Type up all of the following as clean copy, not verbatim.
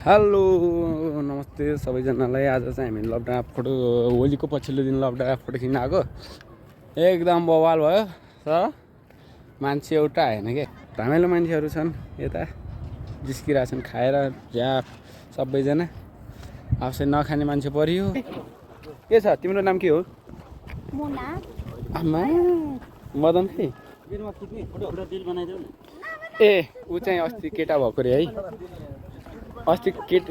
Hello नमस्ते सबैजनालाई। आज चाहिँ हामी लकडाउन फोटो होलीको पछिल्लो दिन लकडाउन फोटो खिच्न आएको। एकदम बवाल भयो सर। मान्छे एउटा आएन के, धमालो मान्छेहरू छन् यता जिस्किरहेछन् खाएर झ्याप सबैजना। आफै नखाने मान्छे परियो। के छ तिम्रो नाम के हो? मुना। आमा मदन खै ए ऊ चाहिँ अस्ति केटा भएको रे है। अस्ति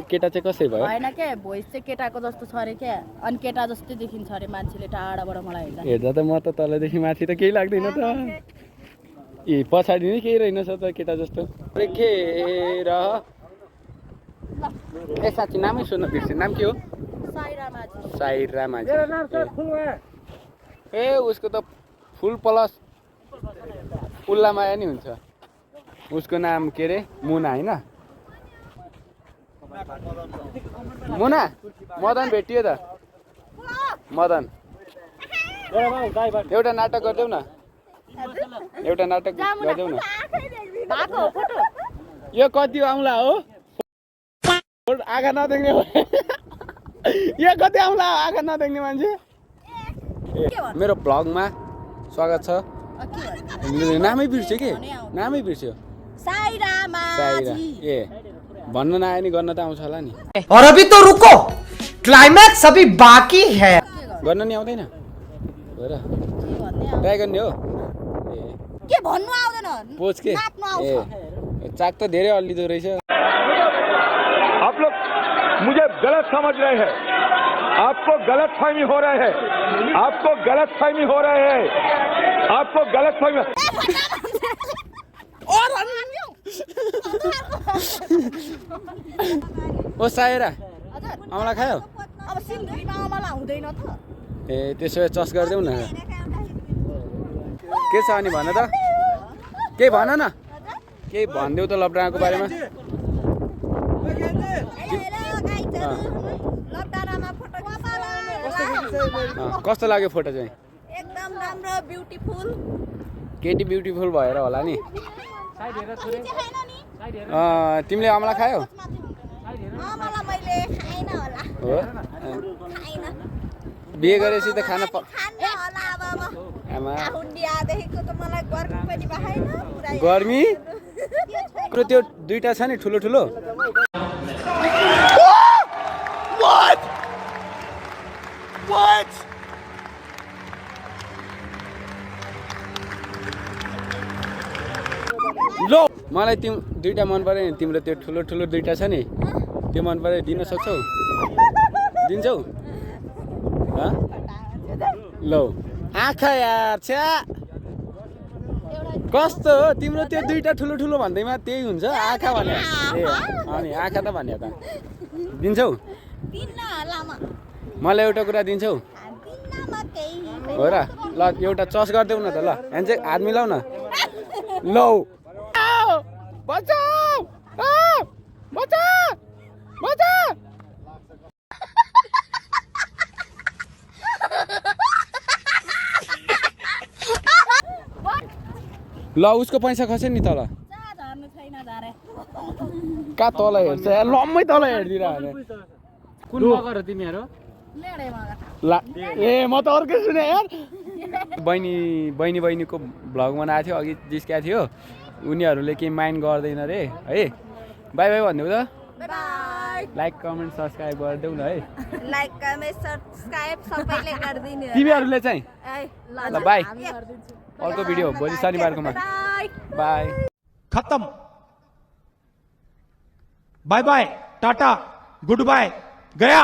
केटा चाहिँ कसै भयो? हैन के भोइस चाहिँ केटाको जस्तो छ रे के, अनि केटा जस्तै देखिन्छ रे मान्छेले टाढाबाट मलाई हेर्दा त म त तलदेखि माथि त केही लाग्दैन त। ए पछाडि नै केही रहेनछ त केटा जस्तो। के र ए साथी नामै सुन्न बिर्से। नाम के हो? साइरा माझी। ए उसको त फुल प्लस उल्ला माया नि हुन्छ। उसको नाम के रे? मुना हैन? मुना मदन भेटियो त। मदन एउटा नाटक गरिदेऊ न। एउटा नाटक गरिदेऊ न। यो कति आउँला हो? आँखा नदेख्ने यो कति आउँला आँखा नदेख्ने मान्छे। मेरो भ्लगमा स्वागत छ। नामै बिर्स्यो के? नामै बिर्स्यो। साइरा माझी। ए भन्न नआए नि गर्न त आउँछ होला नि। और अभी तो रुको, क्लाइमैक्स अभी बाकी है। गर्न नि आउँदैन हो र? ट्राई गर्ने हो? के भन्नु आउँदैन? पोज के? नाच्नु आउँछ। ए चाक त धेरै अल्लिदो रहेछ। आप लोग मुझे गलत समझ रहे हैं। आपको गलत फहमी हो रहे हैं। आपको गलत फहमी हो रहे हैं। आपको गलत फहमी। ओ सायरा आउँला खायो? अब सिन्धुलीमा आमाला हुँदैन त। ए त्यसो भए चस गरिदेऊ न। के छ अनि भन त, केही भन न। केही भनिदेऊ त लकडाउनको बारेमा। कस्तो लाग्यो फोटो चाहिँ? एकदम राम्रो ब्युटिफुल। केटी ब्युटिफुल भएर होला नि। तिमीले अमला खायौ? अमला मैले खाइन होला। हो खाइन। बिहे गरेपछि त खाना खान्न होला अब म। आमा हुन्डियादेखिको त मलाई गर्मी पनि भएन पुरै। गर्मी त्यो दुईटा छ नि ठुलो ठुलो। लो मलाई दुईटा मन पर्यो नि। तिम्रो त्यो ठुलो ठुलो दुईटा छ नि त्यो मन पर्यो। दिन सक्छौ? दिन्छौ? लो आँखा यार छ्या कस्तो हो तिम्रो त्यो दुईटा ठुलो ठुलो भन्दैमा त्यही हुन्छ आँखा भने। ए अनि आँखा त भन्यो त। दिन्छौ? मलाई एउटा कुरा दिन्छौ? हो र ल एउटा चस गरिदेऊ न त। ल ह्यान्डसेक हात मिलाऊ न। लौ बचाऊ बचाऊ बचाऊ। ल उसको पैसा खस्यो नि तल। कहाँ तल हेर्छ यार? लम्मै तल हेरिदिरहेको। कुन मगर हो तिमीहरू? ए म त अर्कै सुने यार। बहिनीको भ्लग बनाएको थियो अघि जिस्किएको थियो। उनीहरूले केही माइन्ड गर्दैन रे है। बाई बाई भनिदेऊ त। लाइक कमेन्ट सब्सक्राइब गरिदेऊ न है। लाइक कमेन्ट सब्सक्राइब सबैले गर्दिनु। तिमीहरूले चाहिँ ल बाई। अर्को भिडियो भोलि शनिबारकोमा। बाई। खत्म। बाय बाय, टाटा, गुड बाय, गया।